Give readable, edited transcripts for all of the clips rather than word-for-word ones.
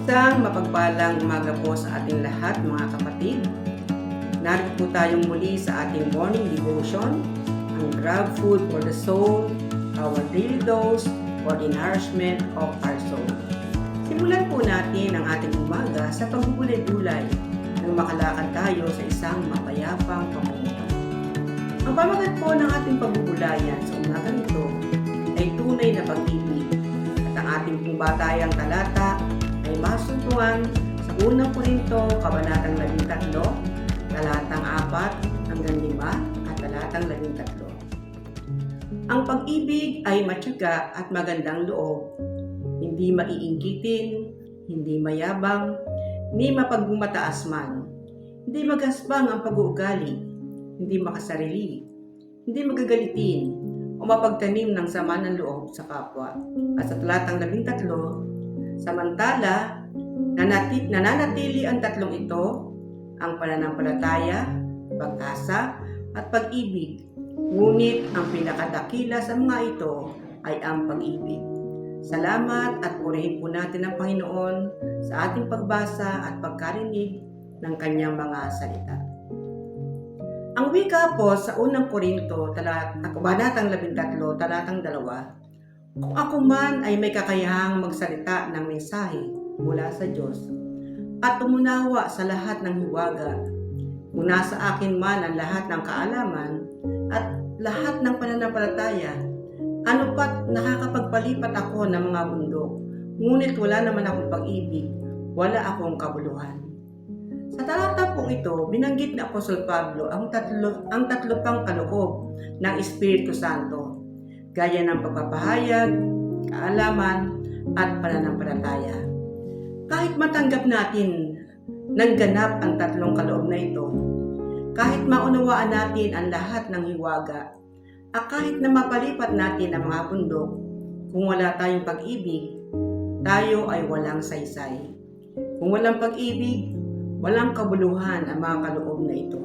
Isang mapagpalang umaga po sa ating lahat mga kapatid. Narito po tayong muli sa ating morning devotion, ang Grab Food for the Soul, our daily dose for the nourishment of our soul. Simulan po natin ang ating umaga sa pagbubulay-bulay nang makalakad tayo sa isang mapayapang pamumuhay. Ang pamagat po ng ating pagbubulayan sa umagang ito ay tunay na pag-ibig at ang ating pumbatayang talata ay masuntuan sa unang Korinto, kabanatang 13, talatang 4 hanggang 5 at talatang 13. Ang pag-ibig ay matyaga at magandang loob, hindi maiinggitin, hindi mayabang, ni mapagmataas man, hindi maghasbang ang pag-uugali, hindi makasarili, hindi magagalitin, o mapagtanim ng sama ng loob sa kapwa. At sa talatang 13, samantala, nananatili ang tatlong ito, ang pananampalataya, pag-asa, at pag-ibig. Ngunit ang pinakadakila sa mga ito ay ang pag-ibig. Salamat at purihin po natin ang Panginoon sa ating pagbasa at pagkarinig ng kanyang mga salita. Ang wika po sa unang Korinto, kabanatang 13, talatang 2, Kung ako man ay may kakayahang magsalita ng mensahe mula sa Diyos at umunawa sa lahat ng hiwaga, kung nasa akin man ang lahat ng kaalaman at lahat ng pananampalataya, ano pat nakakapagpalipat ako ng mga bundok, ngunit wala naman akong pag-ibig, wala akong kabuluhan. Sa talata pong ito, binanggit ni Apostol Pablo ang tatlo pang kaloob ng Espiritu Santo, gaya ng pagpapahayag, kaalaman, at pananampalataya. Kahit matanggap natin ng ganap ang tatlong kaloob na ito, kahit maunawaan natin ang lahat ng hiwaga, at kahit na mapalipat natin ang mga bundok, kung wala tayong pag-ibig, tayo ay walang saysay. Kung walang pag-ibig, walang kabuluhan ang mga kaloob na ito.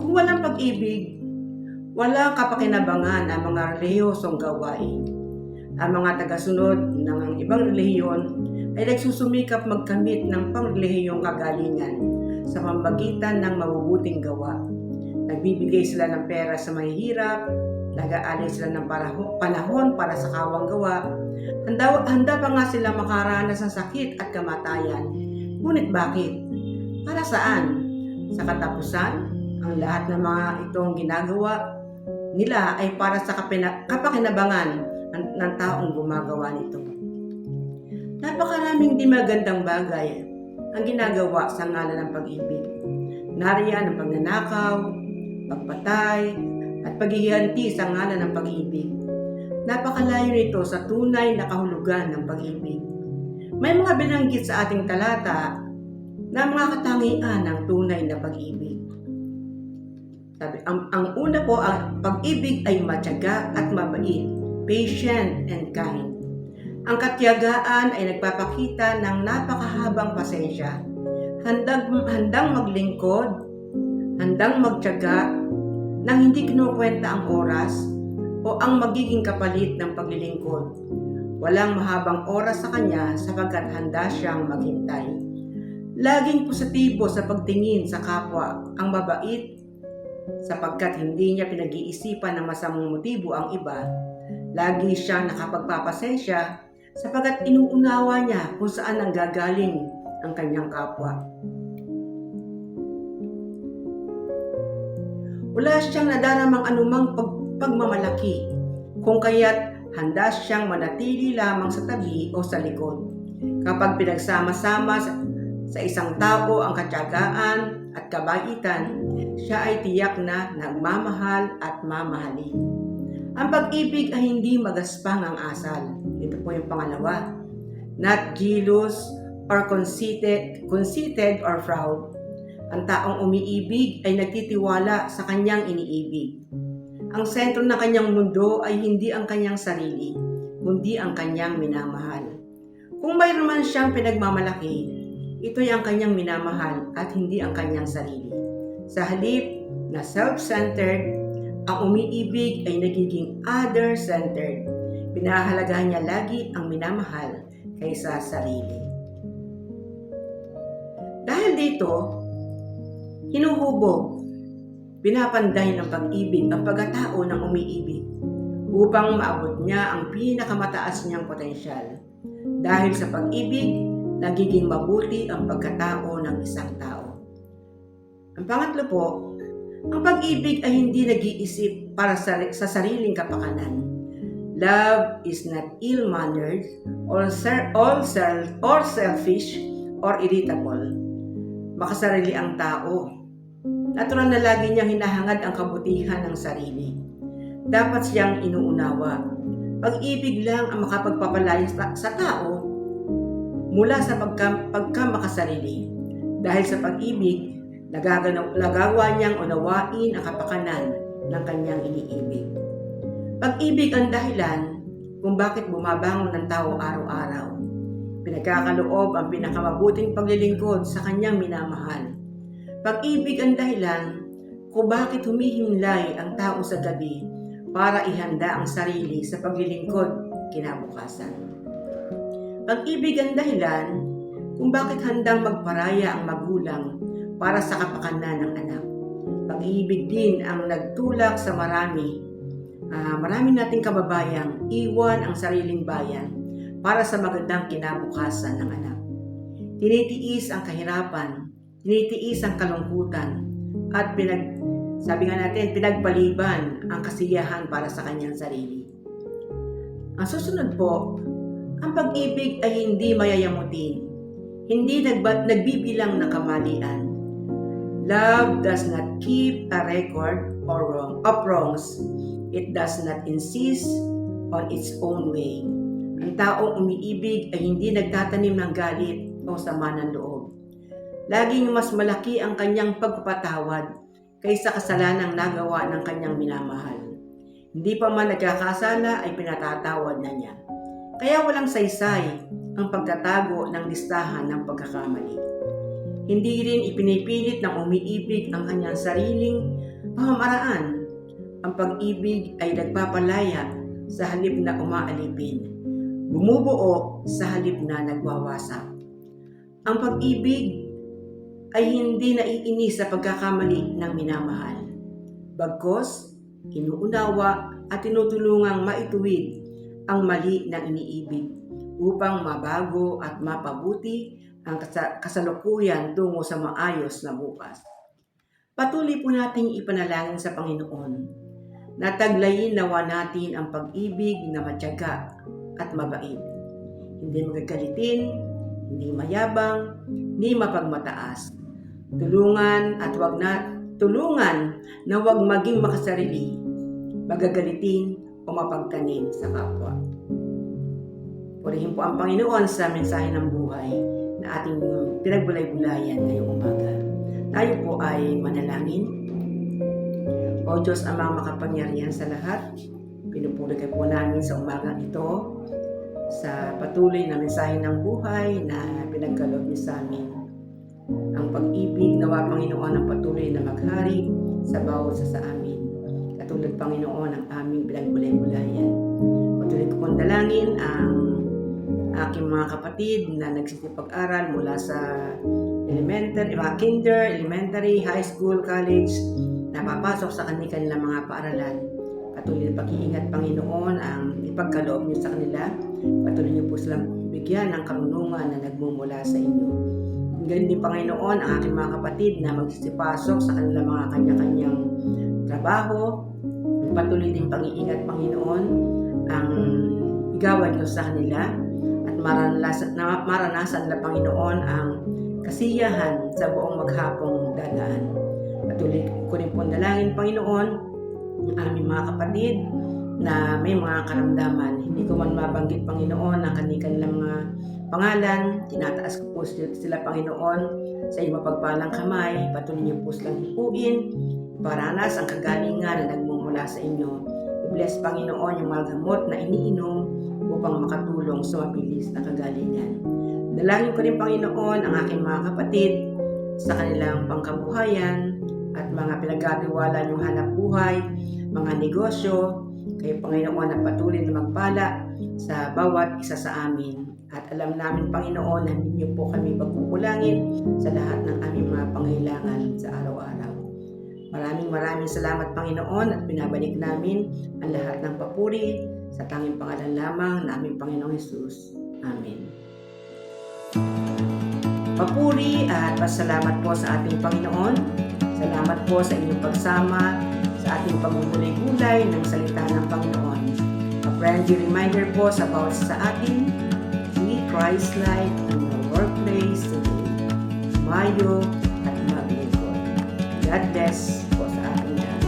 Kung walang pag-ibig, walang kapakinabangan ang mga relihiyosong gawain. Ang mga tagasunod ng ibang relihiyon ay nagsusumikap magkamit ng pangrelihiyong kagalingan sa pamamagitan ng mabubuting gawa. Nagbibigay sila ng pera sa mahihirap, nag-aalay sila ng panahon para sa kawang gawa, handa pa nga sila makaranas ng sakit at kamatayan. Ngunit bakit? Para saan? Sa katapusan, ang lahat ng mga itong ginagawa nila ay para sa kapakinabangan ng taong gumagawa nito. Napakaraming di magandang bagay ang ginagawa sa ngalan ng pag-ibig. Nariyan ang pagnanakaw, pagpatay, at paghihiganti sa ngalan ng pag-ibig. Napakalayo nito sa tunay na kahulugan ng pag-ibig. May mga binanggit sa ating talata na mga katangian ng tunay na pag-ibig. Sabi, ang una po, ang pag-ibig ay matyaga at mabait, patient and kind. Ang katiyagaan ay nagpapakita ng napakahabang pasensya, handang maglingkod, handang magtiyaga, nang hindi kinukwenta ang oras o ang magiging kapalit ng paglilingkod. Walang mahabang oras sa kanya sapagkat handa siyang maghintay. Laging positibo sa pagtingin sa kapwa, ang mabait, sapagkat hindi niya pinag-iisipan ng masamang motibo ang iba. Lagi siyang nakapagpapasensya sapagkat inuunawa niya kung saan nanggagaling ang kanyang kapwa. Wala siyang nadaramang anumang pagmamalaki, kung kaya't handa siyang manatili lamang sa tabi o sa likod. Kapag pinagsama-sama sa isang tao ang katiyagaan at kabaitan, siya ay tiyak na nagmamahal at mamahalin. Ang pag-ibig ay hindi magaspang ang asal. Ito po yung pangalawa. Not jealous or conceited or proud. Ang taong umiibig ay nagtitiwala sa kanyang iniibig. Ang sentro ng kanyang mundo ay hindi ang kanyang sarili, kundi ang kanyang minamahal. Kung mayroon man siyang pinagmamalaki, ito'y ang kanyang minamahal at hindi ang kanyang sarili. Sa halip na self-centered, ang umiibig ay nagiging other-centered. Pinahahalagahan niya lagi ang minamahal kaysa sarili. Dahil dito, hinuhubog, pinapanday ng pag-ibig ang pagkatao ng umiibig upang maabot niya ang pinakamataas niyang potensyal. Dahil sa pag-ibig, nagiging mabuti ang pagkatao ng isang tao. Ang pangatlo po, ang pag-ibig ay hindi nag-iisip para sa sariling kapakanan. Love is not ill-mannered or selfish or irritable. Makasarili ang tao. Natural na lagi niyang hinahangad ang kabutihan ng sarili. Dapat siyang inuunawa. Pag-ibig lang ang makapagpapalaya sa tao mula sa pagkamakasarili. Dahil sa pag-ibig, nagagawa niyang unawain ang kapakanan ng kanyang iniibig. Pag-ibig ang dahilan kung bakit bumabangon ng tao araw-araw. Pinagkakaloob ang pinakamabuting paglilingkod sa kanyang minamahal. Pag-ibig ang dahilan kung bakit humihimlay ang tao sa gabi para ihanda ang sarili sa paglilingkod kinabukasan. Pag-ibig ang dahilan kung bakit handang magparaya ang magulang para sa kapakanan ng anak. Pag-ibig din ang nagtulak sa marami Marami nating kababayang iwan ang sariling bayan para sa magandang kinabukasan ng anak. Tinitiis ang kahirapan, tinitiis ang kalungkutan, at pinagpaliban ang kasiyahan para sa kanyang sarili. Ang susunod po, ang pag-ibig ay hindi mayayamutin, hindi nagbibilang ng kamalian. Love does not keep a record of wrongs. It does not insist on its own way. Ang taong umiibig ay hindi nagtatanim ng galit o sama ng loob. Laging mas malaki ang kanyang pagpapatawad kaysa kasalanang nagawa ng kanyang minamahal. Hindi pa man nagkakasala ay pinatatawad na niya. Kaya walang saysay ang pagtatago ng listahan ng pagkakamali. Hindi rin ipinipilit ng umiibig ang kanyang sariling pamamaraan. Ang pag-ibig ay nagpapalaya sa halip na umaalipin, bumubuo sa halip na nagwawasak. Ang pag-ibig ay hindi naiinis sa pagkakamali ng minamahal. Bagkus, inuunawa at tinutulungang maituwid ang mali ng iniibig upang mabago at mapabuti ang kasalukuyan tungo sa maayos na bukas. Patuloy po nating ipanalangin sa Panginoon na taglayin nawa natin ang pag-ibig na matyaga at mabait. Hindi magagalitin, hindi mayabang, hindi mapagmataas. Tulungan na huwag maging makasarili, magagalitin o mapagtanim sa kapwa. Purihin po ang Panginoon sa mensahe ng buhay na ating pinagbulay-bulayan ngayong umaga. Tayo po ay manalangin. O Diyos amang makapangyarihan sa lahat, pinupuri po namin sa umagang ito sa patuloy na mensahe ng buhay na pinagkaloob niyo sa amin. Ang pag-ibig nawa Panginoon ang patuloy na maghari sa bawat sa amin. Katulad Panginoon ang aming pinagbulay-bulayan. Patuloy ko pong dalangin ang aking mga kapatid na nagsisipag-aral mula sa elementary, high school, college, na papasok sa kanilang mga paaralan. Patuloy na pag-iingat Panginoon ang ipagkaloob niyo sa kanila. Patuloy niyo po silang bigyan ng karunungan na nagmumula sa inyo. Ganun din Panginoon ang aking mga kapatid na magsisipasok sa kanilang mga kanya-kanyang trabaho. Patuloy din pag-iingat Panginoon ang igawan niyo sa kanila at maranasan na Panginoon ang kasiyahan sa buong maghapong dadaan. Patuloy ko rin po dalangin Panginoon ang aming mga kapatid na may mga karamdaman. Hindi ko man mabanggit Panginoon ang kanilang mga pangalan. Tinataas ko po sila Panginoon sa iyong mapagpalang kamay. Patuloy niyo po silang hipuin. Paranas ang kagalingan na nagmumula sa inyo. I-bless Panginoon yung mga gamot na iniinom upang makatulong sa mabilis na kagalingan. Dalangin ko rin Panginoon ang aking mga kapatid sa kanilang pangkabuhayan at mga pinagkatiwala niyong hanap buhay, mga negosyo. Kayo Panginoon na patuloy na magpala sa bawat isa sa amin. At alam namin Panginoon na hindi niyo po kami pagkukulangin sa lahat ng aming mga pangailangan sa araw-araw. Maraming salamat Panginoon at binabalik namin ang lahat ng papuri sa tanging pangalan lamang na aming Panginoong Hesus. Amen. Papuri at pasalamat po sa ating Panginoon. Salamat po sa inyong pagsama sa ating pagbubulay-bulay ng salita ng Panginoon. A friendly reminder po sa bawat sa atin, be Christ-like in your workplace today. Mayo at maglingkod. God bless po sa ating lahat.